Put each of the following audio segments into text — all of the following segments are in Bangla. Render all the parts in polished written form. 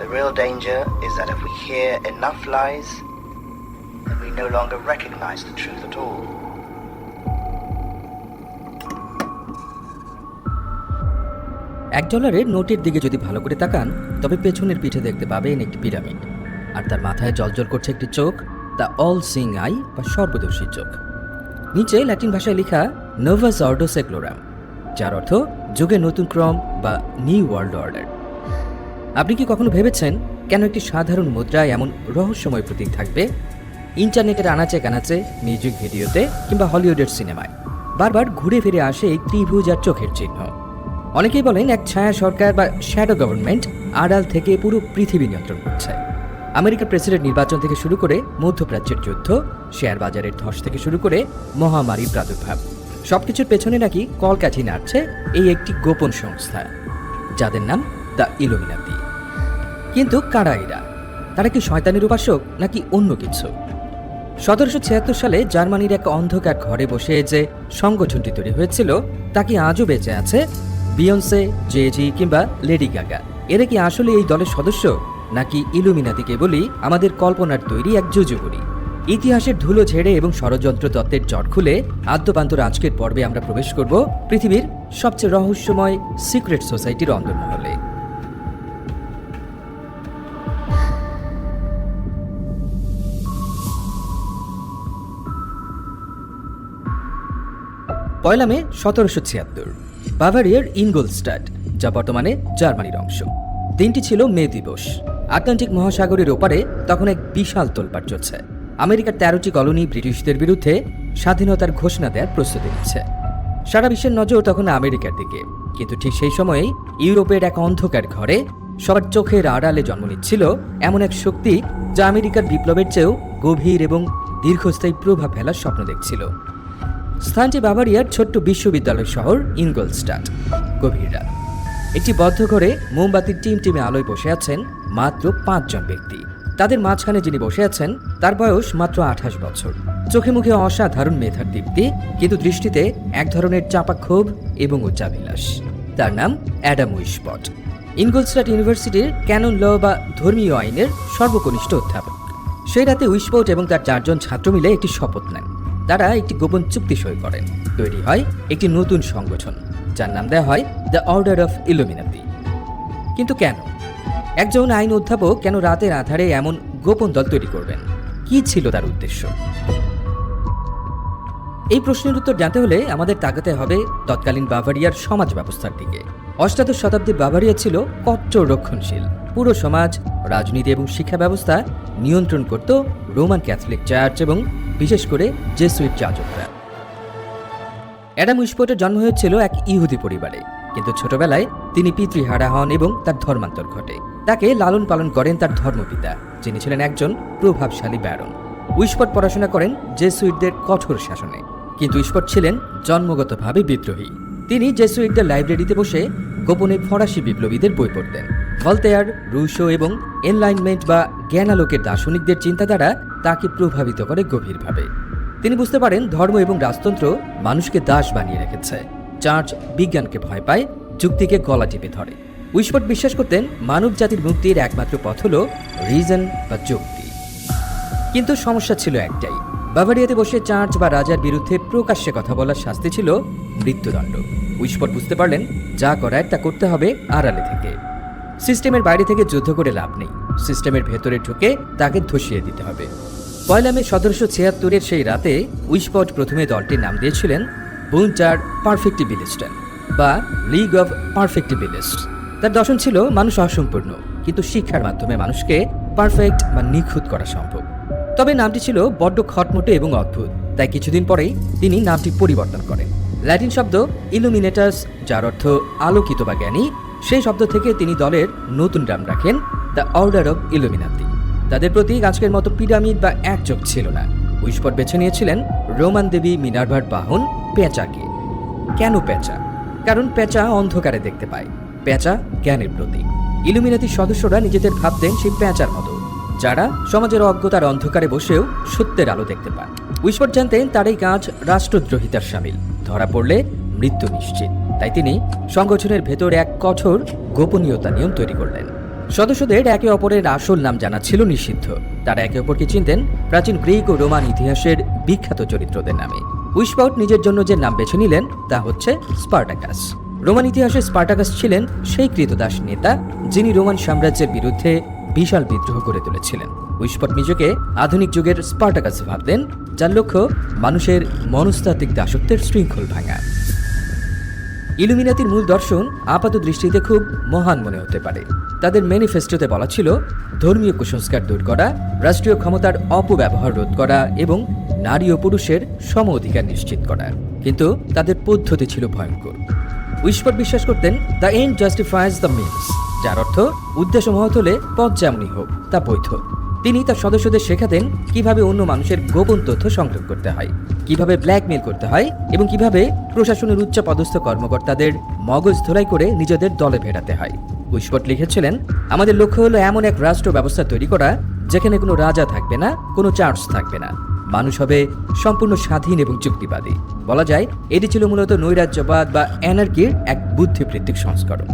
The real danger is that if we hear enough lies, then we no longer recognize the truth at all. $1 নোটের দিকে যদি ভালো করে তাকান তবে পেছনের পিঠে দেখতে পাবেন একটি পিরামিড, আর তার মাথায় জ্বলজ্বল করছে একটি চোখ, দ্য অল সিং আই বা সর্বদর্শী চোখ। নিচে ল্যাটিন ভাষায় লেখা নোভাস অর্ডো সেক্লোরাম, যার অর্থ যুগের নতুন ক্রম বা নিউ ওয়ার্ল্ড অর্ডার। আপনি কি কখনো ভেবেছেন কেন একটি সাধারণ মুদ্রায় এমন রহস্যময় প্রতীক থাকবে? ইন্টারনেটের আনাচে কানাচে, মিউজিক ভিডিওতে কিংবা হলিউডের সিনেমায় বারবার ঘুরে ফিরে আসে এই ত্রিভুজ আর চোখের চিহ্ন। অনেকেই বলেন এক ছায়া সরকার বা শ্যাডো গভর্নমেন্ট আড়াল থেকে পুরো পৃথিবী নিয়ন্ত্রণ করছে। আমেরিকার প্রেসিডেন্ট নির্বাচন থেকে শুরু করে মধ্যপ্রাচ্যের যুদ্ধ, শেয়ার বাজারের ধস থেকে শুরু করে মহামারীর প্রাদুর্ভাব, সবকিছুর পেছনে নাকি কলকাঠি নাড়ছে এই একটি গোপন সংস্থা, যাদের নাম দ্য ইলুমিনাতি। কিন্তু কারা এরা? তারা কি শয়তানের উপাসক নাকি অন্য কিছু? 1776 সালে জার্মানির এক অন্ধকার ঘরে বসে যে সংগঠনটি তৈরি হয়েছিল তা কি আজও বেঁচে আছে? বিয়ন্সে, জে-জি কিংবা লেডি গাগা এরা কি আসলে এই দলের সদস্য, নাকি ইলুমিনাতি কেবলই আমাদের কল্পনার তৈরি এক জুজুগুড়ি? ইতিহাসের ধুলো ঝেড়ে এবং ষড়যন্ত্র তত্ত্বের জট খুলে আদ্যপান্তর আজকের পর্বে আমরা প্রবেশ করব পৃথিবীর সবচেয়ে রহস্যময় সিক্রেট সোসাইটির অন্দরমহলে। পয়লা মে 1776, বাভারিয়ার ইনগোলস্টাড, যা বর্তমানে জার্মানির অংশ। দিনটি ছিল মে দিবস। আটলান্টিক মহাসাগরের ওপারে তখন এক বিশাল তোলপাড় চলছে। আমেরিকার 13টি কলোনি ব্রিটিশদের বিরুদ্ধে স্বাধীনতার ঘোষণা দেওয়ার প্রস্তুতি নিচ্ছে। সারা বিশ্বের নজর তখন আমেরিকার দিকে, কিন্তু ঠিক সেই সময়েই ইউরোপের এক অন্ধকার ঘরে সবার চোখের আড়ালে জন্ম নিচ্ছিল এমন এক শক্তি যা আমেরিকার বিপ্লবের চেয়েও গভীর এবং দীর্ঘস্থায়ী প্রভাব ফেলার স্বপ্ন দেখছিল। স্থানটি বাভারিয়ার ছোট্ট বিশ্ববিদ্যালয় শহর ইনগোলস্টাড। গভীর রাত। একটি বদ্ধ ঘরে মোমবাতির টিমটিমে আলোয় বসে আছেন মাত্র 5 জন ব্যক্তি। তাদের মাঝখানে যিনি বসে আছেন তার বয়স মাত্র 28 বছর। চোখে মুখে অসাধারণ মেধার দীপ্তি, কিন্তু দৃষ্টিতে এক ধরনের চাপা ক্ষোভ এবং উচ্চাভিলাষ। তার নাম অ্যাডাম উইশপট, ইনগোলস্টাড ইউনিভার্সিটির ক্যানন ল বা ধর্মীয় আইনের সর্বকনিষ্ঠ অধ্যাপক। সেই রাতে উইশপট এবং তার 4 জন ছাত্র মিলে একটি শপথ নেন। তারা একটি গোপন চুক্তি সই করেন। তৈরি হয় একটি নতুন সংগঠন, যার নাম দেওয়া হয় দ্য অর্ডার অফ ইলুমিনাতি। কিন্তু কেন? একজন আইন অধ্যাপক কেন রাতের আধারে এমন গোপন দল তৈরি করবেন? কি ছিল তার উদ্দেশ্য? এই প্রশ্নের উত্তর জানতে হলে আমাদের তাকাতে হবে তৎকালীন বাভারিয়ার সমাজ ব্যবস্থার দিকে। অষ্টাদশ শতাব্দীর বাভারিয়া ছিল কট্টর রক্ষণশীল। পুরো সমাজ, রাজনীতি এবং শিক্ষা ব্যবস্থা নিয়ন্ত্রণ করত রোমান ক্যাথলিক চার্চ এবং বিশেষ করে জেসুইট যাজকরা। অ্যাডাম উইশপটের জন্ম হয়েছিল এক ইহুদি পরিবারে, কিন্তু ছোটবেলায় তিনি পিতৃহারা হন এবং তার ধর্মান্তর ঘটে। তাকে লালন পালন করেন তার ধর্মপিতা, যিনি ছিলেন একজন প্রভাবশালী ব্যারন। উইশপট পড়াশোনা করেন জেসুইটদের কঠোর শাসনে, কিন্তু উইশপট ছিলেন জন্মগতভাবে বিদ্রোহী। তিনি জেসুইটদের লাইব্রেরিতে বসে গোপনে ফরাসি বিপ্লবীদের বই পড়তেন। ভলতেয়ার, রুশো এবং এনলাইনমেন্ট বা জ্ঞানালোকের দার্শনিকদের চিন্তাধারা তাকে প্রভাবিত করে গভীরভাবে। তিনি বুঝতে পারেন ধর্ম এবং রাজতন্ত্র মানুষকে দাস বানিয়ে রেখেছে। চার্চ বিজ্ঞানকে ভয় পায়, যুক্তিকে গলা টিপে ধরে। উইশপট বিশ্বাস করতেন মানব জাতির মুক্তির একমাত্র পথ হল রিজন বা যুক্তি। কিন্তু সমস্যা ছিল একটাই, বাভারিয়াতে বসে চার্চ বা রাজার বিরুদ্ধে প্রকাশ্যে কথা বলার শাস্তি ছিল মৃত্যুদণ্ড। উইশপট বুঝতে পারলেন যা করার তা করতে হবে আড়ালে থেকে। সিস্টেমের বাইরে থেকে যুদ্ধ করে লাভ নেই, সিস্টেমের ভেতরে ঢুকে তাকে ধসিয়ে দিতে হবে। পয়লা মে 1776 সেই রাতে উইশপট প্রথমে দলটির নাম দিয়েছিলেন বুন্টার পারফেক্টিবিলিস্টেন বা লিগ অফ পারফেক্টিবিলিস্ট। তার দর্শন ছিল মানুষ অসম্পূর্ণ, কিন্তু শিক্ষার মাধ্যমে মানুষকে পারফেক্ট বা নিখুঁত করা সম্ভব। তবে নামটি ছিল বড্ড খটমটে এবং অদ্ভুত, তাই কিছুদিন পরেই তিনি নামটি পরিবর্তন করেন। ল্যাটিন শব্দ ইলুমিনেটাস, যার অর্থ আলোকিত বা জ্ঞানী, সেই শব্দ থেকে তিনি দলের নতুন নাম রাখেন দ্য অর্ডার অফ ইলুমিনাতি। তাদের প্রতি আজকের মতো পিরামিড বা এক চোখ ছিল না। উইশপট বেছে নিয়েছিলেন রোমান দেবী মিনার্ভার বাহন পেঁচাকে। কেন পেঁচা? কারণ পেঁচা অন্ধকারে দেখতে পায়, পেঁচা জ্ঞানের প্রতীক। ইলুমিনাতির সদস্যরা নিজেদের ভাবতেন সেই পেঁচার মতো, যারা সমাজের অজ্ঞতার অন্ধকারে বসেও সত্যের আলো দেখতে পান। উইশপট জানতেন তার এই কাজ রাষ্ট্রদ্রোহিতার শামিল, ধরা পড়লে মৃত্যু নিশ্চিত। তাই তিনি সংগঠনের ভেতর এক কঠোর গোপনীয়তা নিয়ম তৈরি করলেন। সদস্যদের একে অপরের আসল নাম জানা ছিল নিষিদ্ধ। তারা একে অপরকে চিনতেন প্রাচীন গ্রিক ও রোমান ইতিহাসের বিখ্যাত চরিত্রদের নামে। উইসপাউট নিজের জন্য যে নাম বেছে নিলেন তা হচ্ছে স্পার্টাকাস। রোমান ইতিহাসে স্পার্টাকাস ছিলেন সেই ক্রীতদাস নেতা যিনি রোমান সাম্রাজ্যের বিরুদ্ধে বিশাল বিদ্রোহ করে তুলেছিলেন। উইসপাউট নিজেকে আধুনিক যুগের স্পার্টাকাস ভাবতেন, যার লক্ষ্য মানুষের মনস্তাত্ত্বিক দাসত্বের শৃঙ্খল ভাঙা। ইলুমিনাতির মূল দর্শন আপাত দৃষ্টিতে খুব মহান মনে হতে পারে। তাদের ম্যানিফেস্টোতে বলা ছিল ধর্মীয় কুসংস্কার দূর করা, রাষ্ট্রীয় ক্ষমতার অপব্যবহার রোধ করা এবং নারী ও পুরুষের সম অধিকার নিশ্চিত করা। কিন্তু তাদের পদ্ধতি ছিল ভয়ঙ্কর। উইসপাউট বিশ্বাস করতেন দ্য এন্ড জাস্টিফাইজ দ্য মিনস, যার অর্থ উদ্দেশ্য মহৎ হলে পথ যেমনই হোক তা বৈধ। তিনি তার সদস্যদের শেখাতেন কিভাবে অন্য মানুষের গোপন তথ্য সংগ্রহ করতে হয়, কিভাবে ব্ল্যাকমেল করতে হয় এবং কিভাবে প্রশাসনের উচ্চ পদস্থ কর্মকর্তাদের মগজ ধোলাই করে নিজেদের দলে ভেড়াতে হয়। উইসপাউট লিখেছিলেন, আমাদের লক্ষ্য হলো এমন এক রাষ্ট্র ব্যবস্থা তৈরি করা যেখানে কোনো রাজা থাকবে না, কোনো চার্চ থাকবে না, মানুষ হবে সম্পূর্ণ স্বাধীন এবং যুক্তিবাদী। বলা যায় এটি ছিল মূলত নৈরাজ্যবাদ বা অ্যানার্কির এক বুদ্ধিবৃত্তিক সংস্করণ।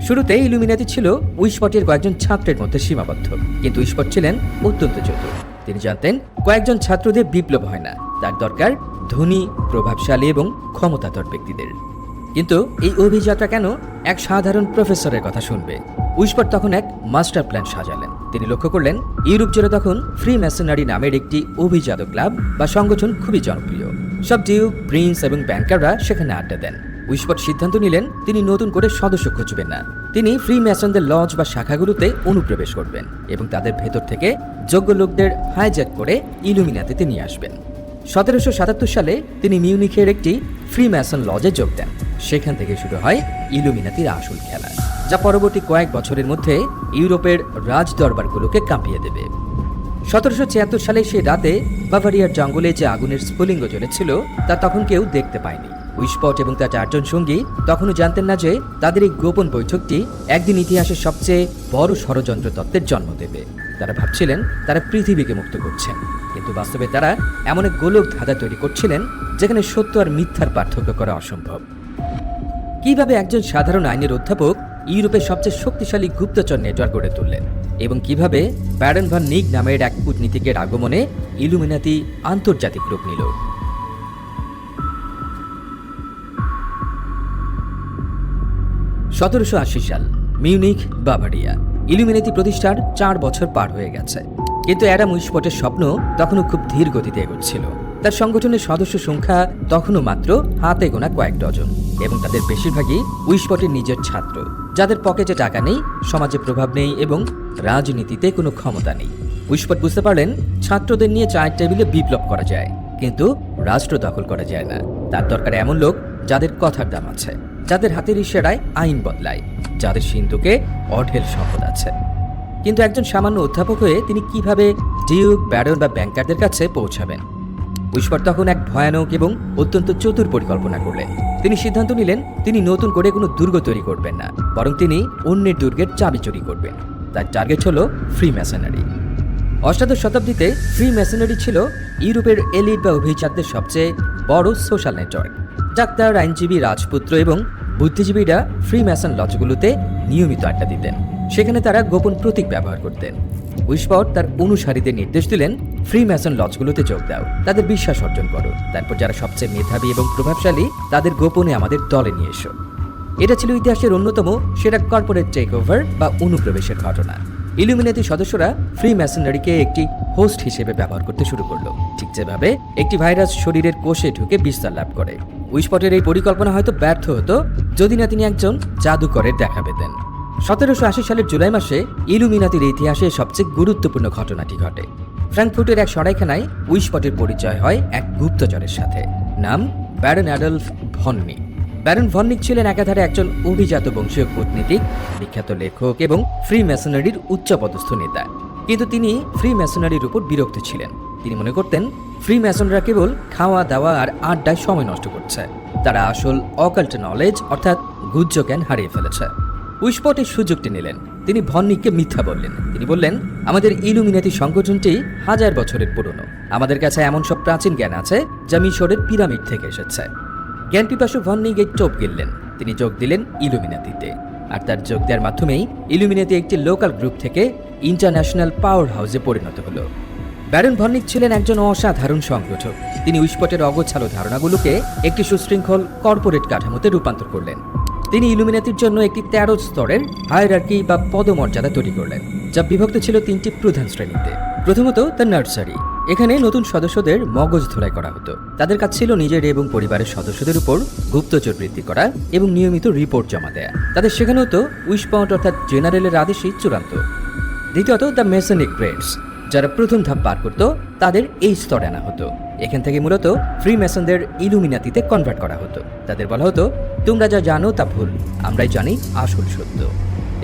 শুরুতে ইলুমিনাতি ছিল উইসপাউটের কয়েকজন ছাত্রের মধ্যে সীমাবদ্ধ, কিন্তু উইসপাউট ছিলেন অত্যন্ত চতুর। তিনি জানতেন কয়েকজন ছাত্রদের বিপ্লব হয় না, তার দরকার ধনী, প্রভাবশালী এবং ক্ষমতাধর ব্যক্তিদের। কিন্তু এই অভিযাত্রা কেন এক সাধারণ প্রফেসরের কথা শুনবে? উইসপাউট তখন এক মাস্টার প্ল্যান সাজালেন। তিনি লক্ষ্য করলেন ইউরোপ জুড়ে তখন ফ্রি ম্যাসনারি নামের একটি অভিজাত ক্লাব বা সংগঠন খুবই জনপ্রিয়। সব ডিউক, প্রিন্স এবং ব্যাংকাররা সেখানে আড্ডা দেন। উইসপাউট সিদ্ধান্ত নিলেন তিনি নতুন করে সদস্য খুঁজবেন না, তিনি ফ্রি ম্যাসনদের লজ বা শাখাগুলোতে অনুপ্রবেশ করবেন এবং তাদের ভেতর থেকে যোগ্য লোকদের হাইজ্যাক করে ইলুমিনাতিতে নিয়ে আসবেন। 1777 সালে তিনি মিউনিখের একটি ফ্রি ম্যাসন লজে যোগ দেন। সেখান থেকে শুরু হয় ইলুমিনাতির আসল খেলা, যা পরবর্তী কয়েক বছরের মধ্যে ইউরোপের রাজদরবারগুলোকে কাঁপিয়ে দেবে। 1776 সালে সেই রাতে বাভারিয়ার জঙ্গলে যে আগুনের স্ফুলিঙ্গ জ্বলেছিল তা তখন কেউ দেখতে পায়নি। উইসপাউট এবং তার 4জন সঙ্গী তখনও জানতেন না যে তাদের এই গোপন বৈঠকটি একদিন ইতিহাসের সবচেয়ে বড় ষড়যন্ত্র তত্ত্বের জন্ম দেবে। তারা ভাবছিলেন তারা পৃথিবীকে মুক্ত করছেন, কিন্তু বাস্তবে তারা এমন এক গোলক ধাঁধা তৈরি করছিলেন যেখানে সত্য আর মিথ্যার পার্থক্য করা অসম্ভব। কিভাবে একজন সাধারণ আইনের অধ্যাপক ইউরোপের সবচেয়ে শক্তিশালী গুপ্তচর নেটওয়ার্ক গড়ে তুললেন এবং কিভাবে ব্যারন ভান নিগ নামের এক কূটনীতিকের আগমনে ইলুমিনাতি আন্তর্জাতিক রূপ নিল। 1780 সাল, মিউনিখ, বাভারিয়া। ইলুমিনাতি প্রতিষ্ঠার 4 বছর পার হয়ে গেছে, কিন্তু অ্যাডাম উইসপাউটের স্বপ্ন তখনও খুব ধীর গতিতে এগোচ্ছিল। তার সংগঠনের সদস্য সংখ্যা তখনও মাত্র হাতে গোনা কয়েক ডজন এবং তাদের বেশিরভাগই উইসপাউটের নিজের ছাত্র, যাদের পকেটে টাকা নেই, সমাজে প্রভাব নেই এবং রাজনীতিতে কোনো ক্ষমতা নেই। উইসপাউট বুঝতে পারলেন ছাত্রদের নিয়ে চায়ের টেবিলে বিপ্লব করা যায়, কিন্তু রাষ্ট্র দখল করা যায় না। তার দরকার এমন লোক যাদের কথার দাম আছে, যাদের হাতের ইশারায় আইন বদলায়, যাদের সিন্ধুকে অঢেল সম্পদ আছে। কিন্তু একজন সামান্য অধ্যাপক হয়ে তিনি কিভাবে ডিউক, ব্যারন বা ব্যাংকারদের কাছে পৌঁছাবেন? উইসপাউট তখন এক ভয়ানক এবং অত্যন্ত চতুর পরিকল্পনা করলেন। তিনি সিদ্ধান্ত নিলেন তিনি নতুন করে কোনো দুর্গ তৈরি করবেন না, বরং তিনি অন্যের দুর্গের চাবি চুরি করবেন। তার টার্গেট হলো ফ্রি ম্যাসনারি। অষ্টাদশ শতাব্দীতে ফ্রি ম্যাসনারি ছিল ইউরোপের এলিট বা অভিজাতদের সবচেয়ে বড় সোশ্যাল নেটওয়ার্ক। ডাক্তার, আইনজীবী, রাজপুত্র এবং বুদ্ধিজীবীরা ফ্রি ম্যাসন লজগুলোতে নিয়মিত আড্ডা দিতেন। সেখানে তারা গোপন প্রতীক ব্যবহার করতেন। উইসপাউট তার অনুসারীদের নির্দেশ দিলেন ফ্রি ম্যাসন লজগুলোতে যোগ দাও, তাদের বিশ্বাস অর্জন করো, তারপর যারা সবচেয়ে মেধাবী এবং প্রভাবশালী তাদের গোপনে আমাদের দলে নিয়ে এসো। এটা ছিল ইতিহাসের অন্যতম সেরা কর্পোরেট টেক ওভার বা অনুপ্রবেশের ঘটনা। ইলুমিনাতি সদস্যরা ফ্রি ম্যাসনারিকে একটি হোস্ট হিসেবে ব্যবহার করতে শুরু করলো, ঠিক যেভাবে একটি ভাইরাস শরীরের কোষে ঢুকে বিস্তার লাভ করে। উইসপাউটের এই পরিকল্পনা হয়তো ব্যর্থ হতো যদি না তিনি একজন জাদুকরের দেখা পেতেন। 1780 সালের জুলাই মাসে ইলুমিনাতির ইতিহাসে সবচেয়ে গুরুত্বপূর্ণ ঘটনাটি ঘটে। ফ্র্যাঙ্কফুর্টের এক সরাইখানায় উইসপাউটের পরিচয় হয় এক গুপ্তচরের সাথে, নাম baron Adolf von Knigge. Baron von Knigge ছিলেন একাধারে একজন অভিজাত বংশীয় কূটনীতিক, বিখ্যাত লেখক এবং ফ্রি ম্যাসনারির উচ্চপদস্থ নেতা। কিন্তু তিনি ফ্রি ম্যাসনারির উপর বিরক্ত ছিলেন। তিনি মনে করতেন ফ্রি ম্যাসনরা কেবল খাওয়া দাওয়া আর আড্ডায় সময় নষ্ট করছে, তারা আসল অকাল্ট নলেজ অর্থাৎ গুহ্য জ্ঞান হারিয়ে ফেলেছে। উইসপাউট এই সুযোগটি নিলেন। তিনি ভন নিগকে মিথ্যা বললেন। তিনি বললেন, আমাদের ইলুমিনাতি সংগঠনটি 1000 বছরের পুরনো, আমাদের কাছে এমন সব প্রাচীন জ্ঞান আছে যা মিশরের পিরামিড থেকে এসেছে। জ্ঞান পিপাসু ভন নিগ এই টোপ গিললেন। তিনি যোগ দিলেন ইলুমিনাতিতে। আর তার যোগ দেওয়ার মাধ্যমেই ইলুমিনাতি একটি লোকাল গ্রুপ থেকে ইন্টারন্যাশনাল পাওয়ার হাউসে পরিণত হলো। ব্যারন ভন নিক ছিলেন একজন অসাধারণ সংগঠক। তিনি উইশপটের অগোছালো ধারণাগুলোকে একটি সুশৃঙ্খল কর্পোরেট কাঠামোতে রূপান্তর করলেন। তিনি ইলুমিনাতির জন্য একটি 13 স্তরের হায়ারার্কি বা পদমর্যাদা তৈরি করলেন, যা বিভক্ত ছিল 3টি প্রধান শ্রেণীতে। প্রথমত দ্য নার্সারি। এখানে নতুন সদস্যদের মগজ ধোলাই করা হতো। তাদের কাজ ছিল নিজের এবং পরিবারের সদস্যদের উপর গুপ্তচর বৃদ্ধি করা এবং নিয়মিত রিপোর্ট জমা দেয়া। তাদের শেখানো হতো উইশপট অর্থাৎ জেনারেলের আদেশই চূড়ান্ত। দ্বিতীয়ত দ্য মেসনিক গ্রেডস। যারা প্রথম ধাপ পার করত তাদের এই স্তরে আনা হতো। এখান থেকে মূলত ফ্রি মেসনদের ইলুমিনাতিতে কনভার্ট করা হতো। তাদের বলা হতো, তোমরা যা জানো তা ভুল, আমরাই জানি আসল সত্য।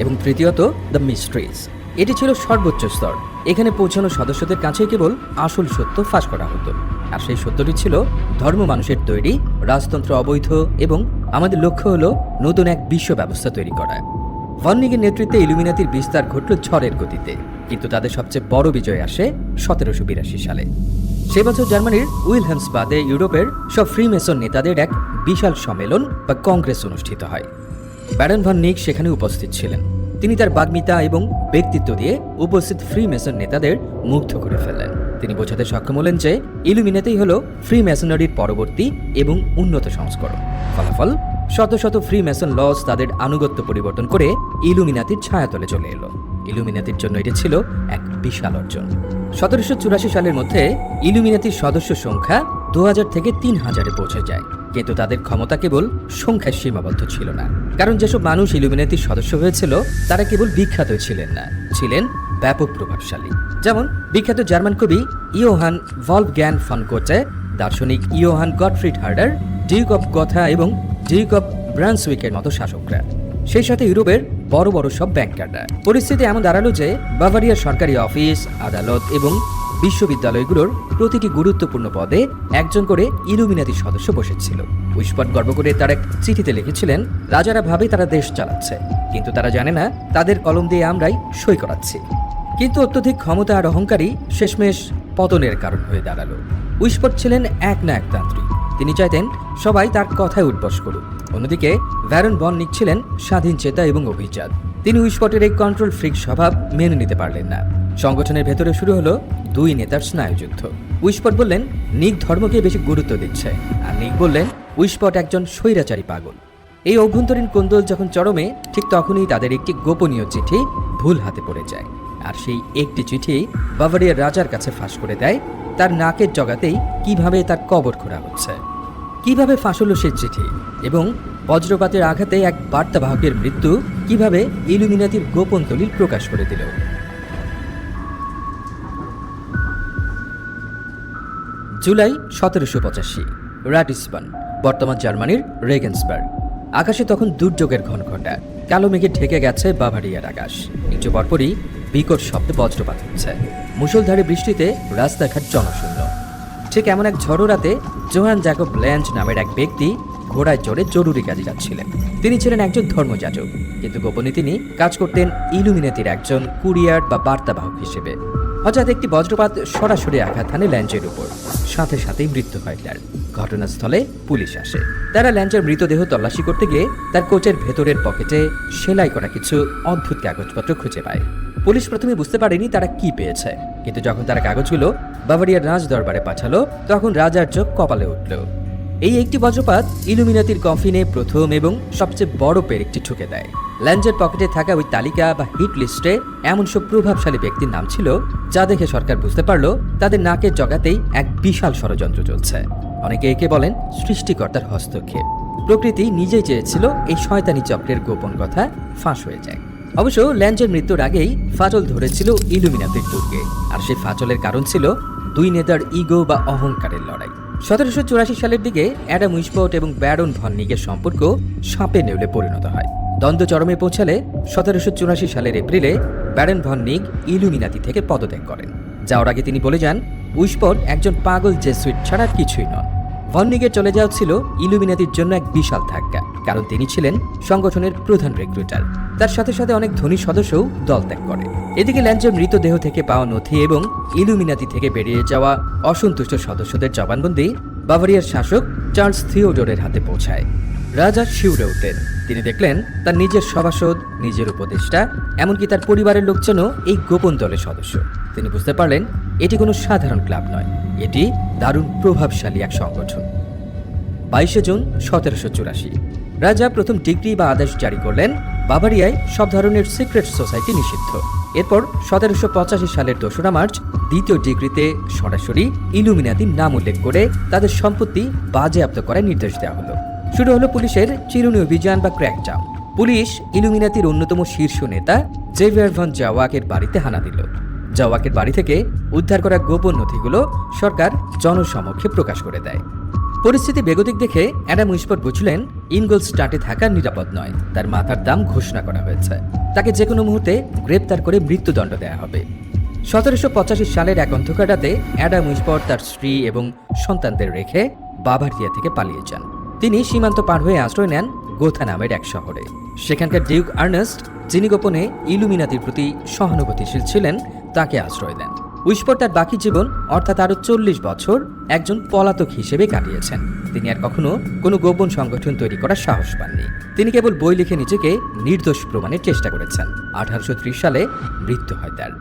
এবং তৃতীয়ত দ্য মিস্ট্রিজ। এটি ছিল সর্বোচ্চ স্তর। এখানে পৌঁছানো সদস্যদের কাছে কেবল আসল সত্য ফাঁস করা হতো। আর সেই সত্যটি ছিল ধর্ম মানুষের তৈরি, রাজতন্ত্র অবৈধ এবং আমাদের লক্ষ্য হলো নতুন এক বিশ্ব ব্যবস্থা তৈরি করা। ভন নিকের নেতৃত্বে ইলুমিনাতির বিস্তার ঘটল ঝড়ের গতিতে, কিন্তু তাদের সবচেয়ে বড় বিজয় আসে 1782 সালে। সে বছর জার্মানির উইলহেমসবাদে ইউরোপের সব ফ্রিমেসন নেতাদের এক বিশাল সম্মেলন বা কংগ্রেস অনুষ্ঠিত হয়। ব্যারন ভন নিক সেখানে উপস্থিত ছিলেন। তিনি তার বাগ্মিতা এবং ব্যক্তিত্ব দিয়ে উপস্থিত ফ্রিমেসন নেতাদের মুগ্ধ করে ফেললেন। তিনি বোঝাতে সক্ষম হলেন যে ইলুমিনাতি হল ফ্রিমেসনারির পরবর্তী এবং উন্নত সংস্করণ। ফলাফল, শত শত ফ্রিমেসন লজ তাদের আনুগত্য পরিবর্তন করে ইলুমিনাতির ছায়াতলে চলে এলো। ইলুমিনাতির জন্য এটি ছিল এক বিশাল অর্জন। 1784 সালের মধ্যে ইলুমিনাতির সদস্য সংখ্যা 2000 থেকে 3000-এ পৌঁছে যায়। কিন্তু তাদের ক্ষমতা কেবল সংখ্যায় সীমাবদ্ধ ছিল না, কারণ যেসব মানুষ ইলুমিনাতির সদস্য হয়েছিল তারা কেবল বিখ্যাত ছিলেন না, ছিলেন ব্যাপক প্রভাবশালী। যেমন বিখ্যাত জার্মান কবি ইয়োহান ভলফগ্যাং ফন গোটে, দার্শনিক Johann Gottfried Herder, duke of Gotha এবং ডিউক অফ ব্রান্সউইকের মতো শাসকরা, সেই সাথে ইউরোপের বড় বড় সব ব্যাংকাররা। পরিস্থিতি এমন দাঁড়ালো যে বাভারিয়ার সরকারি অফিস, আদালত এবং বিশ্ববিদ্যালয়গুলোর প্রতিটি গুরুত্বপূর্ণ পদে একজন করে ইলুমিনাতি সদস্য বসেছিল। উইশপট গর্ব করে তার এক চিঠিতে লিখেছিলেন, রাজারা ভাবে তারা দেশ চালাচ্ছে, কিন্তু তারা জানে না তাদের কলম দিয়ে আমরাই সই করাচ্ছি। কিন্তু অত্যধিক ক্ষমতা আর অহংকারী শেষমেশ পতনের কারণ হয়ে দাঁড়ালো। উইশপট ছিলেন এক না একতান্ত্রিক। তিনি চাইতেন সবাই তার কথায় উদ্বস করুক। অন্যদিকে ব্যারন ভন নিক ছিলেন স্বাধীন চেতা এবং অভিজাত। তিনি উইশপটের এই কন্ট্রোল ফ্রিক স্বভাব মেনে নিতে পারলেন না। সংগঠনের ভেতরে শুরু হলো দুই নেতার স্নায়ুযুদ্ধ। উইশপট বললেন নিক ধর্মকে বেশি গুরুত্ব দিচ্ছে, আর নিক বললেন উইশপট একজন স্বৈরাচারী পাগল। এই অভ্যন্তরীণ কোন্দল যখন চরমে, ঠিক তখনই তাদের একটি গোপনীয় চিঠি ভুল হাতে পড়ে যায়। আর সেই একটি চিঠি বাভারিয়ার রাজার কাছে ফাঁস করে দেয় তার নাকের জগাতেই কিভাবে তার কবর খোঁড়া হচ্ছে। কিভাবে ফাঁস হলো সেই চিঠি এবং বজ্রপাতের আঘাতে এক বার্তাবাহকের মৃত্যু কিভাবে ইলুমিনাতির গোপন দলিল প্রকাশ করে দিল। জুলাই 1785, রাটিসবান, বর্তমান জার্মানির রেগেন্সবার্গ। আকাশে তখন দুর্যোগের ঘনঘটা। কালো মেঘে ঢেকে গেছে বাভারিয়ার আকাশ। একটু পরপরই বিকট শব্দে বজ্রপাত হচ্ছে। মুষলধারে বৃষ্টিতে রাস্তাঘাট জনশূন্য। ঠিক এমন এক ঝড়ো রাতে জোহান জ্যাকব ল্যাঞ্জ নামের এক ব্যক্তি ঘোড়ায় চড়ে জরুরি কাজে যাচ্ছিলেন। তিনি ছিলেন একজন ধর্মযাজক, কিন্তু গোপনে তিনি কাজ করতেন ইলুমিনাতির একজন কুরিয়ার বা বার্তাবাহক হিসেবে। হঠাৎ একটি বজ্রপাত সরাসরি আঘাত হানে ল্যাঞ্জের উপর। সাথে সাথেই মৃত্যু হয় তার। ঘটনাস্থলে পুলিশ আসে। তারা ল্যাঞ্জের মৃতদেহ তল্লাশি করতে গিয়ে তার কোচের ভেতরের পকেটে সেলাই করা কিছু অদ্ভুত কাগজপত্র খুঁজে পায়। পুলিশ প্রথমে বুঝতে পারেনি তারা কি পেয়েছে, কিন্তু যখন তারা কাগজগুলো বাভারিয়ার রাজ দরবারে পাঠালো তখন রাজার চোখ কপালে উঠল। এই একটি বজ্রপাত ইলুমিনাতির কফিনে প্রথম এবং সবচেয়ে বড় পেরেকটি ঠুকে দেয়। ল্যাঞ্জের পকেটে থাকা ওই তালিকা বা হিট লিস্টে এমন সব প্রভাবশালী ব্যক্তির নাম ছিল যা দেখে সরকার বুঝতে পারল তাদের নাকের জগাতেই এক বিশাল ষড়যন্ত্র চলছে। অনেকে একে বলেন সৃষ্টিকর্তার হস্তক্ষেপ। প্রকৃতি নিজেই চেয়েছিল এই শয়তানি চক্রের গোপন কথা ফাঁস হয়ে যায়। অবশ্য ল্যাঞ্জের মৃত্যুর আগেই ফাটল ধরেছিল ইলুমিনাতির দুর্গে, আর সেই ফাটলের কারণ ছিল দুই নেতার ইগো বা অহংকারের লড়াই। 1784 সালের দিকে অ্যাডাম উইশপট এবং ব্যারন ভন নিকের সম্পর্ক সাপে নেউলে পরিণত হয়। দ্বন্দ্ব চরমে পৌঁছালে 1784 সালের এপ্রিলে ব্যারন ভন নিক ইলুমিনাতি থেকে পদত্যাগ করেন। যাওয়ার আগে তিনি বলে যান, উইশপট একজন পাগল জেসুইট ছাড়া কিছুই নন। ভন নিকের চলে যাওয়া ছিল ইলুমিনাতির জন্য এক বিশাল ধাক্কা, কারণ তিনি ছিলেন সংগঠনের প্রধান রিক্রুটার। তার সাথে সাথে অনেক ধনী সদস্যও দল ত্যাগ করে। এদিকে ল্যাঞ্জের মৃতদেহ থেকে পাওয়া নথি এবং ইলুমিনাতি থেকে বেরিয়ে যাওয়া অসন্তুষ্ট সদস্যদের জবানবন্দি বাভারিয়ার শাসক চার্লস থিওডোরের হাতে পৌঁছায়। রাজা শিউরে উঠলেন। তিনি দেখলেন তার নিজের সভাসদ, নিজের উপদেষ্টা, এমনকি তার পরিবারের লোকজনও এই গোপন দলের সদস্য। তিনি বুঝতে পারলেন এটি কোনো সাধারণ ক্লাব নয়, এটি দারুণ প্রভাবশালী এক সংগঠন। 22 জুন 1784 রাজা প্রথম ডিগ্রি বা আদেশ জারি করলেন, বাভারিয়ায় সব ধরনের সিক্রেট সোসাইটি নিষিদ্ধ। এরপর 1785 সালের 2রা মার্চ দ্বিতীয় ডিগ্রিতে সরাসরি ইলুমিনাতির নাম উল্লেখ করে তাদের সম্পত্তি বাজেয়াপ্ত করার নির্দেশ দেওয়া হলো। শুরু হলো পুলিশের চিরুনি অভিযান বা ক্র্যাকডাউন। পুলিশ ইলুমিনাতির অন্যতম শীর্ষ নেতা জেভিয়ার ভন জাওয়াকের বাড়িতে হানা দিল। জাওয়াকের বাড়ি থেকে উদ্ধার করা গোপন নথিগুলো সরকার জনসমক্ষে প্রকাশ করে দেয়। পরিস্থিতি বেগতিক দেখে অ্যাডাম উইসপট বুঝলেন ইনগোলস্টাটে থাকা নিরাপদ নয়। তার মাথার দাম ঘোষণা করা হয়েছে, তাকে যে কোনো মুহূর্তে গ্রেপ্তার করে মৃত্যুদণ্ড দেওয়া হবে। 1785 সালের এক অন্ধকার রাতে অ্যাডাম উইসপট তার স্ত্রী এবং সন্তানদের রেখে বাভারিয়া থেকে পালিয়ে যান। তিনি সীমান্ত পার হয়ে আশ্রয় নেন গোথা নামের এক শহরে। সেখানকার ডিউক আর্নেস্ট, যিনি গোপনে ইলুমিনাতির প্রতি সহানুভূতিশীল ছিলেন, তাকে আশ্রয় দেন। উইসপট তার বাকি জীবন অর্থাৎ আরও 40 বছর একজন পলাতক হিসেবে কাটিয়েছেন। তিনি আর কখনো কোনো গোপন সংগঠন তৈরি করার সাহস পাননি। তিনি কেবল বই লিখে নিজেকে নির্দোষ প্রমাণের চেষ্টা করেছেন। 1830 সালে মৃত্যু হয় তার।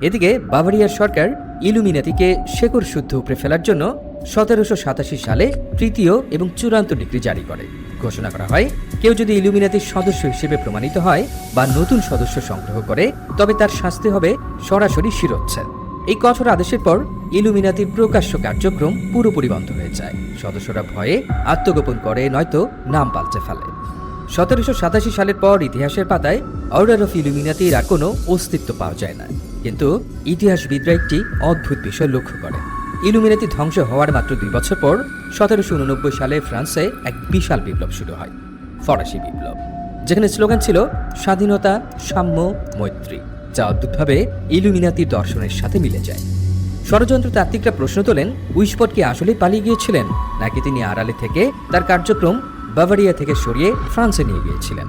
এদিকে বাভারিয়ার সরকার ইলুমিনাতিকে শেকড় শুদ্ধ উপড়ে ফেলার জন্য 1787 সালে তৃতীয় এবং চূড়ান্ত ডিগ্রি জারি করে। ঘোষণা করা হয়, কেউ যদি ইলুমিনাতির সদস্য হিসেবে প্রমাণিত হয় বা নতুন সদস্য সংগ্রহ করে, তবে তার শাস্তি হবে সরাসরি শিরোচ্ছেদ। এই কঠোর আদেশের পর ইলুমিনাতির প্রকাশ্য কার্যক্রম পুরোপুরি বন্ধ হয়ে যায়। সদস্যরা ভয়ে আত্মগোপন করে, নয়তো নাম পাল্টে ফেলে। 1787 সালের পর ইতিহাসের পাতায় অর্ডার অফ ইলুমিনাতির আর কোনো অস্তিত্ব পাওয়া যায় না। কিন্তু ইতিহাসবিদরা একটি অদ্ভুত বিষয় লক্ষ্য করে। ইলুমিনাতি ধ্বংস হওয়ার মাত্র 2 বছর পর 1789 সালে ফ্রান্সে এক বিশাল বিপ্লব শুরু হয়, ফরাসি বিপ্লব, যেখানে স্লোগান ছিল স্বাধীনতা, সাম্য, মৈত্রী, যা অদ্ভুতভাবে ইলুমিনাতির দর্শনের সাথে মিলে যায়। ষড়যন্ত্রতাত্ত্বিকরা প্রশ্ন তোলেন, উইসপট কি আসলেই পালিয়ে গিয়েছিলেন, নাকি তিনি আড়ালে থেকে তার কার্যক্রম বাভারিয়া থেকে সরিয়ে ফ্রান্সে নিয়ে গিয়েছিলেন?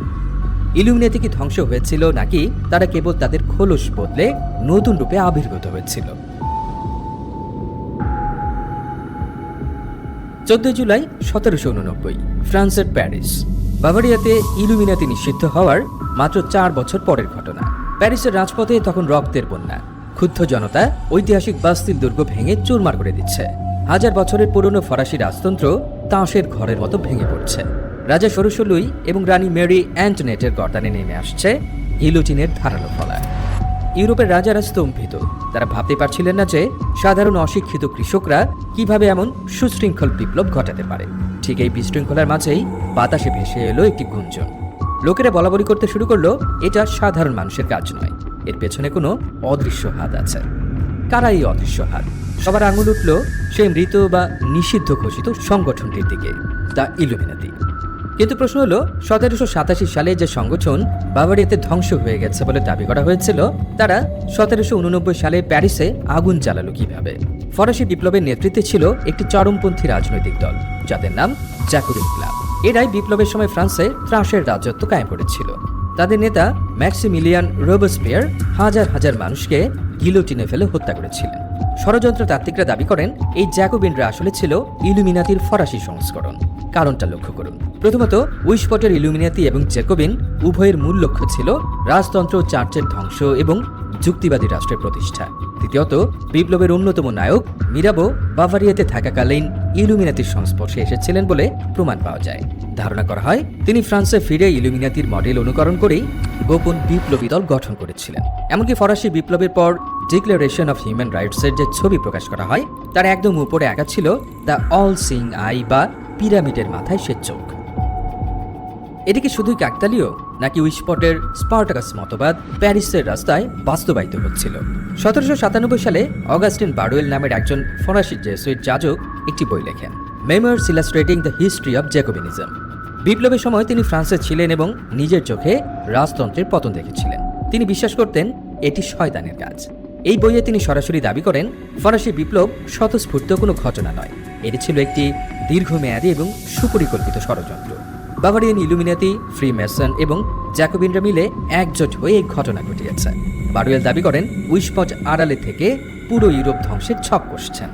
ইলুমিনাতি কি ধ্বংস হয়েছিল, নাকি তারা কেবল তাদের খোলস বদলে নতুন রূপে আবির্ভূত হয়েছিল? 14 জুলাই 1789 ফ্রান্সের প্যারিস। বাভারিয়াতে ইলুমিনাতি নিষিদ্ধ হওয়ার মাত্র 4 বছর পরের ঘটনা। প্যারিসের রাজপথে তখন রক্তের বন্যা। ক্ষুব্ধ জনতা ঐতিহাসিক বাস্তিল দুর্গ ভেঙে চুরমার করে দিচ্ছে। 1000 বছরের পুরনো ফরাসি রাজতন্ত্র তাঁশের ঘরের মতো ভেঙে পড়ছে। রাজা ষোড়শ লুই এবং রানী মেরি অ্যান্টনেটের গর্দানে নেমে আসছে গিলোটিনের ধারালো ফলা। ইউরোপের রাজারা স্তম্ভিত। তারা ভাবতে পারছিলেন না যে সাধারণ অশিক্ষিত কৃষকরা কিভাবে এমন সুশৃঙ্খল বিপ্লব ঘটাতে পারে। ঠিক এই বিশৃঙ্খলার মাঝেই বাতাসে ভেসে এলো একটি গুঞ্জন। লোকেরা বলাবলি করতে শুরু করলো, এটা সাধারণ মানুষের কাজ নয়, এর পেছনে কোনো অদৃশ্য হাত আছে। কারা এই অদৃশ্য হাত? সবার আঙুল উঠল সেই মৃত বা নিষিদ্ধ ঘোষিত সংগঠনটির দিকে, দ্য ইলুমিনাতি। কিন্তু প্রশ্ন হলো, 1787 সালে যে সংগঠন বাভারিয়াতে ধ্বংস হয়ে গেছে বলে দাবি করা হয়েছিল, তারা 1789 সালে প্যারিসে আগুন জ্বালালো কিভাবে? ফরাসি বিপ্লবের নেতৃত্বে ছিল একটি চরমপন্থী রাজনৈতিক দল, যাদের নাম জ্যাকোবিন ক্লাব। এরাই বিপ্লবের সময় ফ্রান্সে ত্রাসের রাজত্ব কায়েম করেছিল। তাদের নেতা ম্যাক্সিমিলিয়ান রোবেসপিয়ার হাজার হাজার মানুষকে গিলোটিনে ফেলে হত্যা করেছিলেন। ষড়যন্ত্রতাত্ত্বিকরা দাবি করেন এই জ্যাকোবিনরা আসলে ছিল ইলুমিনাতির ফরাসি সংস্করণ। কারণটা লক্ষ্য করুন। প্রথমত, উইসপটের ইলুমিনাতি এবং জ্যাকোবিন উভয়ের মূল লক্ষ্য ছিল রাজতন্ত্র, চার্চের ধ্বংস এবং যুক্তিবাদী রাষ্ট্রের প্রতিষ্ঠা। দ্বিতীয়ত, বিপ্লবের অন্যতম নায়ক মিরাবো বাভারিয়াতে থাকাকালীন ইলুমিনাতির সংস্পর্শে এসেছিলেন বলে প্রমাণ পাওয়া যায়। ধারণা করা হয় তিনি ফ্রান্সে ফিরে ইলুমিনাতির মডেল অনুকরণ করেই গোপন বিপ্লবী দল গঠন করেছিলেন। এমনকি ফরাসি বিপ্লবের পর ডিক্লারেশন অফ হিউম্যান রাইটসের যে ছবি প্রকাশ করা হয়, তার একদম উপরে আঁকা ছিল দ্য অল সিইং আই বা পিরামিডের মাথায় সে চোখ। এদিকে শুধুই কাকতালীয়, নাকি উইসপটের স্পার্টাকাস মতবাদ প্যারিসের রাস্তায় বাস্তবায়িত হচ্ছিল? 1797 সালে অগাস্টিন বারুয়েল নামের একজন ফরাসি জেসুইট যাজক একটি বই লেখেন, মেমোয়ার্স ইলাস্ট্রেটিং দ্য হিস্ট্রি অফ জ্যাকোবিনিজম। বিপ্লবের সময় তিনি ফ্রান্সে ছিলেন এবং নিজের চোখে রাজতন্ত্রের পতন দেখেছিলেন। তিনি বিশ্বাস করতেন এটি শয়তানের কাজ। এই বইয়ে তিনি সরাসরি দাবি করেন ফরাসি বিপ্লব স্বতঃস্ফূর্ত কোনো ঘটনা নয়, এটি ছিল একটি দীর্ঘমেয়াদী এবং সুপরিকল্পিত ষড়যন্ত্র। বাভারিয়ান ইলুমিনাতি, ফ্রি মেসন এবং জ্যাকোবিনরা মিলে একজোট হয়ে এই ঘটনা ঘটিয়েছে। বারুয়েল দাবি করেন উইসপট আড়ালে থেকে পুরো ইউরোপ ধ্বংসের ছক কষছেন।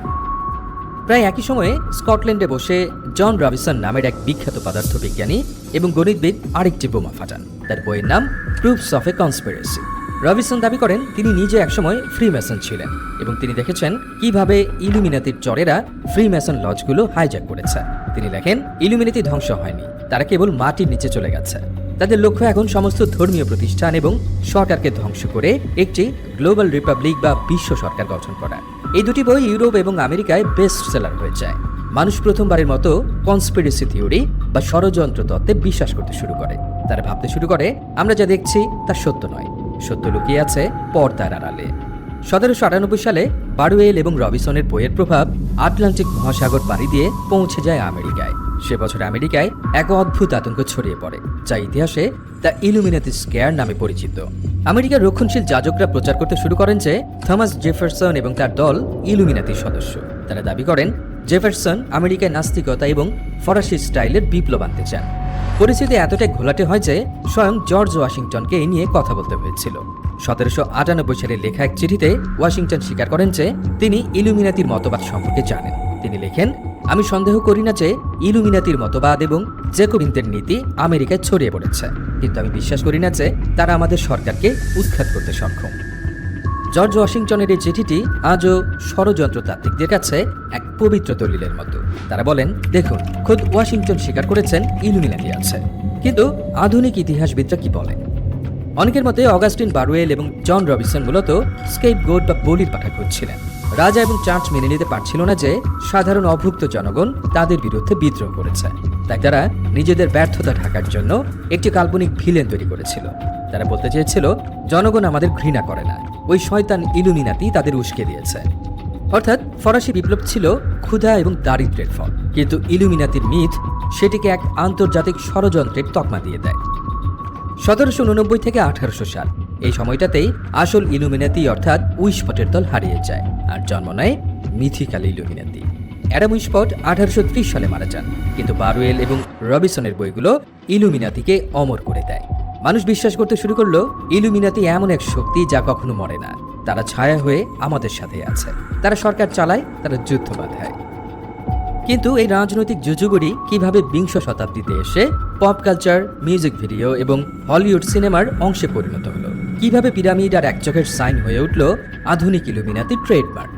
প্রায় একই সময়ে স্কটল্যান্ডে বসে জন রবিনসন নামের এক বিখ্যাত পদার্থবিজ্ঞানী এবং গণিতবিদ আরেকটি বোমা ফাটান। তার বইয়ের নাম proofs of A conspiracy. Robinson দাবি করেন তিনি নিজে একসময় ফ্রিমেসন ছিলেন এবং তিনি দেখেছেন কিভাবে ইলুমিনাতির চরেরা ফ্রিমেসন লজগুলো হাইজ্যাক করেছে। তিনি লেখেন, ইলুমিনাতি ধ্বংস হয়নি, তারা কেবল মাটির নিচে চলে গেছে। তাদের লক্ষ্য এখন সমস্ত ধর্মীয় প্রতিষ্ঠান এবং সরকারকে ধ্বংস করে একটি গ্লোবাল রিপাবলিক বা বিশ্ব সরকার গঠন করা। এই দুটি বই ইউরোপ এবং আমেরিকায় বেস্ট সেলার হয়ে যায়। মানুষ প্রথমবারের মতো কনস্পিরেসি থিওরি বা ষড়যন্ত্র তত্ত্বে বিশ্বাস করতে শুরু করে। তারা ভাবতে শুরু করে আমরা যা দেখছি তা সত্য নয়, সত্য লুকিয়ে আছে পর্দার আড়ালে। 1798 সালে বারুয়েল এবং রবিনসনের বইয়ের প্রভাব আটলান্টিক মহাসাগর পাড়ি দিয়ে পৌঁছে যায় আমেরিকায়। সে বছর আমেরিকায় এক অদ্ভুত আতঙ্ক ছড়িয়ে পড়ে, যা ইতিহাসে দ্য ইলুমিনাতি স্কেয়ার নামে পরিচিত। আমেরিকার রক্ষণশীল যাজকরা প্রচার করতে শুরু করেন যে থমাস জেফারসন এবং তার দল ইলুমিনাতির সদস্য। তারা দাবি করেন জেফারসন আমেরিকায় নাস্তিকতা এবং ফরাসি স্টাইলের বিপ্লব আনতে চান। পরিস্থিতি এতটাই ঘোলাটে হয় যে স্বয়ং জর্জ ওয়াশিংটনকে এই নিয়ে কথা বলতে হয়েছিল। 1798 সালে লেখা এক চিঠিতে ওয়াশিংটন স্বীকার করেন যে তিনি ইলুমিনাতির মতবাদ সম্পর্কে জানেন। তিনি লেখেন, আমি সন্দেহ করি না যে ইলুমিনাতির মতবাদ এবং জ্যাকোবিনদের নীতি আমেরিকায় ছড়িয়ে পড়েছে, কিন্তু আমি বিশ্বাস করি না যে তারা আমাদের সরকারকে উৎখাত করতে সক্ষম। জর্জ ওয়াশিংটনের এই চিঠিটি আজও ষড়যন্ত্রতাত্ত্বিকদের কাছে এক পবিত্র দলিলের মতো। তারা বলেন, দেখুন, খোদ ওয়াশিংটন স্বীকার করেছেন ইলুমিনাতি আছে, কিন্তু আধুনিক ইতিহাসবিদরা কি বলেন? অনেকের মতে অগাস্টিন বারুয়েল এবং জন রবিনসন মূলত স্কেপগোট বা বলির পাঠা খুঁজছিলেন। রাজা এবং চার্চ মেনে নিতে পারছিল না যে সাধারণ অভুক্ত জনগণ তাদের বিরুদ্ধে বিদ্রোহ করেছে, তাই তারা নিজেদের ব্যর্থতা ঢাকার জন্য একটি কাল্পনিক ভিলেন তৈরি করেছিল। তারা বলতে চেয়েছিল জনগণ আমাদের ঘৃণা করে না, ওই শয়তান ইলুমিনাতি তাদের উস্কে দিয়েছে। অর্থাৎ ফরাসি বিপ্লব ছিল ক্ষুধা এবং দারিদ্র্যের ফল, কিন্তু ইলুমিনাতির মিথ সেটিকে এক আন্তর্জাতিক ষড়যন্ত্রের তকমা দিয়ে দেয়। 1789 থেকে 1800 সাল, এই সময়টাতেই আসল ইলুমিনাতি অর্থাৎ উইশপটের দল হারিয়ে যায় আর জন্ম নেয় মিথিক্যাল ইলুমিনাতি। অ্যাডাম উইশপট 1830 সালে মারা যান, কিন্তু বারুয়েল এবং রবিনসনের বইগুলো ইলুমিনাতিকে অমর করে দেয়। মানুষ বিশ্বাস করতে শুরু করলো ইলুমিনাতি এমন এক শক্তি যা কখনো মরে না, তারা ছায়া হয়ে আমাদের সাথে আছে, তারা সরকার চালায়, তারা যুদ্ধ বাঁধায়। কিন্তু এই রাজনৈতিক জুজুগুড়ি কিভাবে বিংশ শতাব্দীতে এসে পপ কালচার, মিউজিক ভিডিও এবং হলিউড সিনেমার অংশে পরিণত হলো? কিভাবে পিরামিড আর একচোখের সাইন হয়ে উঠল আধুনিক ইলুমিনাতির ট্রেডমার্ক?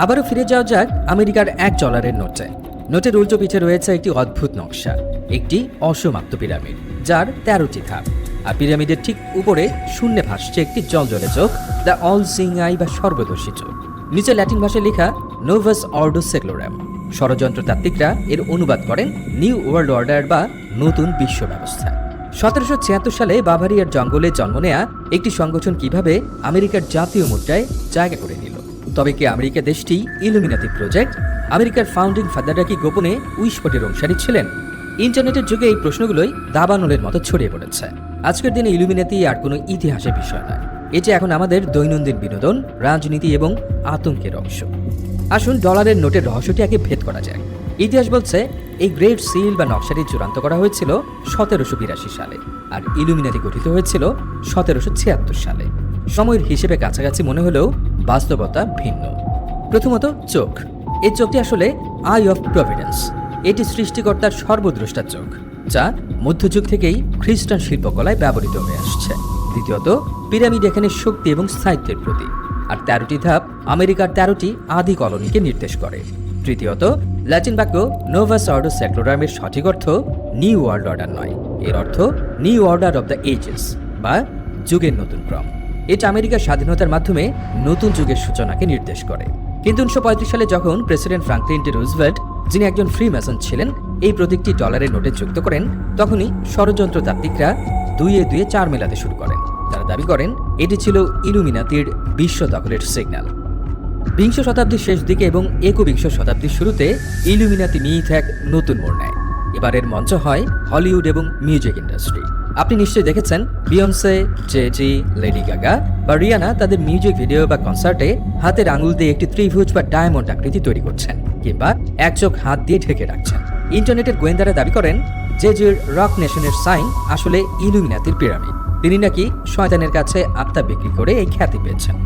আবারও ফিরে যাওয়া যাক আমেরিকার $1 নোটে। নোটের উল্টো পিঠে রয়েছে একটি অদ্ভুত নকশা, একটি অসমাপ্ত পিরামিড যার 13টি ধাপ। আর পিরামিডের ঠিক উপরে শূন্যে ভাসছে একটি জলজলে চোখ, দ্য অল সিং আই বা সর্বদর্শী চোখ। নিচে ল্যাটিন ভাষায় লেখা নোভাস অর্ডো সেক্লোরাম। ষড়যন্ত্রতাত্ত্বিকরা এর অনুবাদ করেন নিউ ওয়ার্ল্ড অর্ডার বা নতুন বিশ্ব ব্যবস্থা। 1776 সালে বাভারিয়ার জঙ্গলে জন্ম নেয়া একটি সংগঠন কিভাবে আমেরিকার জাতীয় মুদ্রায় জায়গা করে নিল? তবে কি আমেরিকা দেশটি ইলুমিনাতি প্রজেক্ট? আমেরিকার ফাউন্ডিং ফাদাররা কি গোপনে উইশপটের অনুসারী ছিলেন? ইন্টারনেটের যুগে এই প্রশ্নগুলোই দাবানলের মতো ছড়িয়ে পড়েছে। আজকের দিনে ইলুমিনাতি আর কোনো ইতিহাসের বিষয় নয়, এটি এখন আমাদের দৈনন্দিন বিনোদন, রাজনীতি এবং আতঙ্কের অংশ। আসুন ডলারের নোটের রহস্যটি আগে ভেদ করা যায়। ইতিহাস বলছে এই গ্রেট সিল বা নকশাটি চূড়ান্ত করা হয়েছিল 1782 সালে, আর ইলুমিনাতি গঠিত হয়েছিল 1776 সালে। সময়ের হিসেবে কাছাকাছি মনে হলেও বাস্তবতা ভিন্ন। প্রথমত চোখ। এই চোখটি আসলে আই অফ প্রভিডেন্স। এটি সৃষ্টিকর্তার সর্বদ্রষ্টার চোখ, যা মধ্যযুগ থেকেই খ্রিস্টান শিল্পকলায় ব্যবহৃত হয়ে আসছে। দ্বিতীয়ত পিরামিড এখানে শক্তি এবং স্থায়িত্বের প্রতীক, আর 13টি ধাপ আমেরিকার 13টি আদি কলোনিকে নির্দেশ করে। তৃতীয়ত ল্যাটিন বাক্য নোভাস অর্ডো সেক্লোরামের সঠিক অর্থ নিউ ওয়ার্ল্ড অর্ডার নয়, এর অর্থ new order of the ages বা যুগের নতুন ক্রম। এটা আমেরিকার স্বাধীনতার মাধ্যমে নতুন যুগের সূচনাকে নির্দেশ করে। কিন্তু 1935 সালে যখন প্রেসিডেন্ট ফ্রাঙ্কলিন ডি রুজভেল্ট, যিনি একজন ফ্রিমেসন ছিলেন, এই প্রতীকটি ডলারের নোটে যুক্ত করেন, তখনই ষড়যন্ত্রতাত্ত্বিকরা 2-2 4 মেলাতে শুরু করেন। তারা দাবি করেন এটি ছিল ইলুমিনাতির বিশ্ব দখলের সিগন্যাল। বিংশ শতাব্দীর শেষ দিকে এবং 21 শতাব্দীর শুরুতে ইলুমিনাতি মিথ এক নতুন মোড় নেয়। এবারের মঞ্চ হয় হলিউড এবং মিউজিক ইন্ডাস্ট্রি। আপনি নিশ্চয়ই দেখেছেন বিয়ন্সে, জে-জি, লেডি গাগা বা রিয়ানা তাদের মিউজিক ভিডিও বা কনসার্টে হাতের আঙুল দিয়ে একটি ত্রিভুজ বা ডায়মন্ড আকৃতি তৈরি করছেন, কিংবা এক চোখ হাত দিয়ে ঢেকে রাখছেন। ইন্টারনেটের গোয়েন্দারা দাবি করেন জে-জির রক নেশনের সাইন আসলে ইলুমিনাতির পিরামিড। তিনি নাকি শয়তানের কাছে আত্মা বিক্রি করে এই খ্যাতি পেয়েছেন।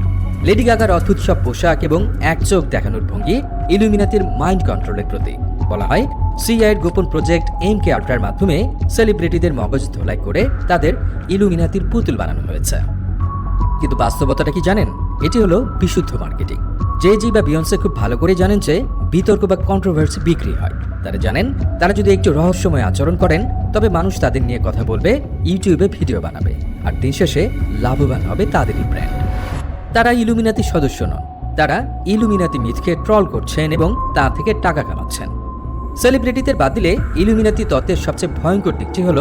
লেডি গাগার অদ্ভুত সব পোশাক এবং এক চোখ দেখানোর ভঙ্গি ইলুমিনাতির মাইন্ড কন্ট্রোলের প্রতীক। বলা হয় সিআইএর গোপন প্রজেক্ট MK আল্ট্রার মাধ্যমে সেলিব্রিটিদের মগজ ধোলাই করে তাদের ইলুমিনাতির পুতুল বানানো হয়েছে। কিন্তু বাস্তবতাটা কি জানেন? এটি হলো বিশুদ্ধ মার্কেটিং। জে-জি বা বিয়ন্সে খুব ভালো করে জানেন যে বিতর্ক বা কন্ট্রোভার্সি বিক্রি হয়। তারা জানেন তারা যদি একটু রহস্যময় আচরণ করেন তবে মানুষ তাদের নিয়ে কথা বলবে, ইউটিউবে ভিডিও বানাবে, আর দিন শেষে লাভবান হবে তাদেরই ব্র্যান্ড। তারা ইলুমিনাতি সদস্য নন, তারা ইলুমিনাতি মিথকে ট্রল করছেন এবং তা থেকে টাকা কামাচ্ছেন। সেলিব্রিটিদের বাদ দিলে ইলুমিনাতি তত্ত্বের সবচেয়ে ভয়ঙ্কর দিকটি হল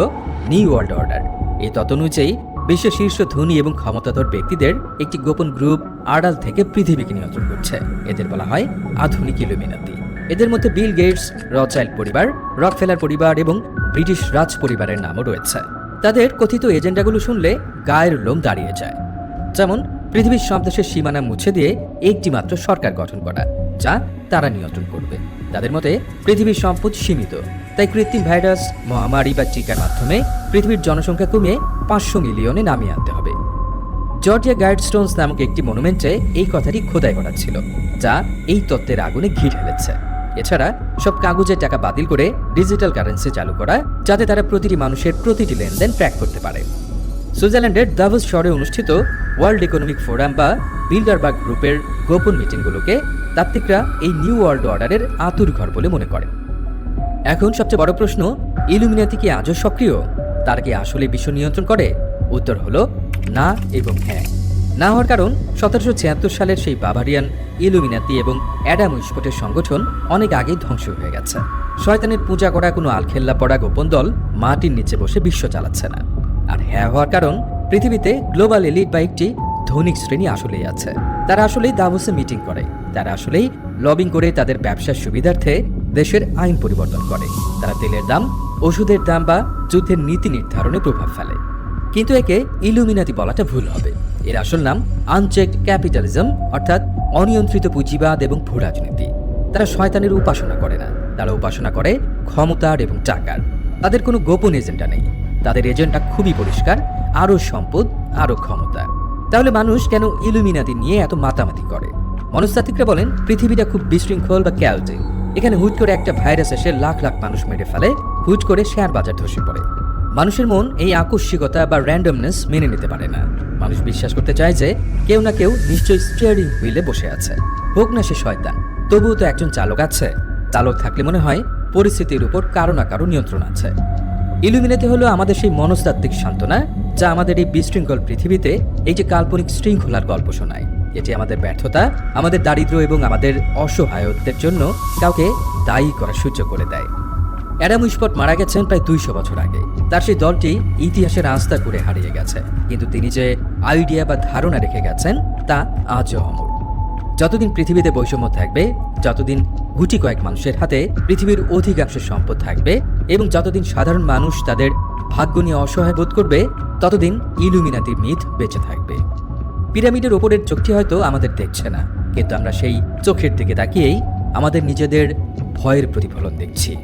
নিউ ওয়ার্ল্ড অর্ডার। এই তত্ত্ব অনুযায়ী বিশ্বের শীর্ষ ধনী এবং ক্ষমতাধর ব্যক্তিদের একটি গোপন গ্রুপ আড়াল থেকে পৃথিবীকে নিয়ন্ত্রণ করছে। এদের বলা হয় আধুনিক ইলুমিনাতি। এদের মধ্যে বিল গেটস, রথচাইল্ড পরিবার, রকফেলার পরিবার এবং ব্রিটিশ রাজ পরিবারের নামও রয়েছে। তাদের কথিত এজেন্ডাগুলো শুনলে গায়ের লোম দাঁড়িয়ে যায়। যেমন পৃথিবীর সব দেশের সীমানা মুছে দিয়ে একটি মাত্র সরকার গঠন করা, যা তারা নিয়ন্ত্রণ করবে। তাদের মতে পৃথিবীর সম্পদ সীমিত, তাই কৃত্রিম ভাইরাস, মহামারী বা টিকার মাধ্যমে পৃথিবীর জনসংখ্যা কমিয়ে 500 মিলিয়নে নামিয়ে আনতে হবে। জর্জিয়া গাইডস্টোনস নামক একটি মনুমেন্টে এই কথাটি খোদাই করা ছিল, যা এই তত্ত্বের আগুনে ঘি ঢেলেছে। এছাড়া সব কাগজের টাকা বাতিল করে ডিজিটাল কারেন্সি চালু করা, যাতে তারা প্রতিটি মানুষের প্রতিটি লেনদেন ট্র্যাক করতে পারে। সুইজারল্যান্ডের দাভোস শহরে অনুষ্ঠিত ওয়ার্ল্ড ইকোনমিক ফোরাম বা বিল্ডারবার্গ গ্রুপের গোপন মিটিংগুলোকে তাত্ত্বিকরা এই নিউ ওয়ার্ল্ড অর্ডারের আতুর ঘর বলে মনে করেন। এখন সবচেয়ে বড় প্রশ্ন, ইলুমিনাতি কি আজও সক্রিয়? তারা কি আসলে বিশ্ব নিয়ন্ত্রণ করে? উত্তর হলো না এবং হ্যাঁ। না হওয়ার কারণ 1776 সালের সেই বাভারিয়ান ইলুমিনাতি এবং অ্যাডাম উইসপটের সংগঠন অনেক আগেই ধ্বংস হয়ে গেছে। শয়তানের পূজা করা কোনো আলখেল্লা পড়া গোপন দল মাটির নিচে বসে বিশ্ব চালাচ্ছে না। আর হ্যাঁ হওয়ার কারণ পৃথিবীতে গ্লোবাল এলিট বা একটি ধনিক শ্রেণী আসলেই আছে। তারা আসলেই দাভোসে মিটিং করে, তারা আসলেই লবিং করে তাদের ব্যবসার সুবিধার্থে দেশের আইন পরিবর্তন করে। তারা তেলের দাম, ওষুধের দাম বা যুদ্ধের নীতি নির্ধারণে প্রভাব ফেলে। কিন্তু একে ইলুমিনাতি বলাটা ভুল হবে। এর আসল নাম আনচেকড ক্যাপিটালিজম, অর্থাৎ অনিয়ন্ত্রিত পুঁজিবাদ এবং ভূ রাজনীতি। তারা শয়তানের উপাসনা করে না, তারা উপাসনা করে ক্ষমতার এবং টাকার। তাদের কোনো গোপন এজেন্ডা নেই, তাদের এজেন্ডা খুবই পরিষ্কার, আরও সম্পদ, আরও ক্ষমতা। তাহলে মানুষ কেন ইলুমিনাতি নিয়ে এত মাতামাতি করে? মনস্তাত্ত্বিকরা বলেন পৃথিবীটা খুব বিশৃঙ্খল বা ক্যালজে। এখানে হুট করে একটা ভাইরাস এসে লাখ লাখ মানুষ মেরে ফেলে, হুট করে শেয়ার বাজার ধসে পড়ে। মানুষের মন এই আকস্মিকতা বা র্যান্ডমনেস মেনে নিতে পারে না। মানুষ বিশ্বাস করতে চায় যে কেউ না কেউ নিশ্চয়ই স্টিয়ারিং হুইলে বসে আছে, হোক না সে শয়তান, তবুও তো একজন চালক আছে। চালক থাকলে মনে হয় পরিস্থিতির উপর কারো না কারো নিয়ন্ত্রণ আছে। ইলুমিনাতি হলো আমাদের সেই মনস্তাত্ত্বিক সান্ত্বনা, যা আমাদের এই বিশৃঙ্খল পৃথিবীতে এই যে কাল্পনিক শৃঙ্খলার গল্প শোনায়। এটি আমাদের ব্যর্থতা, আমাদের দারিদ্র্য এবং আমাদের অসহায়ত্বের জন্য কাউকে দায়ী করার সুযোগ করে দেয়। অ্যাডাম উইসপট মারা গেছেন প্রায় 200 বছর আগে। তার সেই দলটি ইতিহাসের আস্থা করে হারিয়ে গেছে, কিন্তু তিনি যে আইডিয়া বা ধারণা রেখে গেছেন তা আজও অমর। যতদিন পৃথিবীতে বৈষম্য থাকবে, যতদিন গুটি কয়েক মানুষের হাতে পৃথিবীর অধিকাংশ সম্পদ থাকবে এবং যতদিন সাধারণ মানুষ তাদের ভাগ্য নিয়ে অসহায় বোধ করবে, ততদিন ইলুমিনাতির মিথ বেঁচে থাকবে। পিরামিডের ওপরের চোখটি হয়তো আমাদের দেখছে না, কিন্তু আমরা সেই চোখের দিকে তাকিয়েই আমাদের নিজেদের ভয়ের প্রতিফলন দেখছি।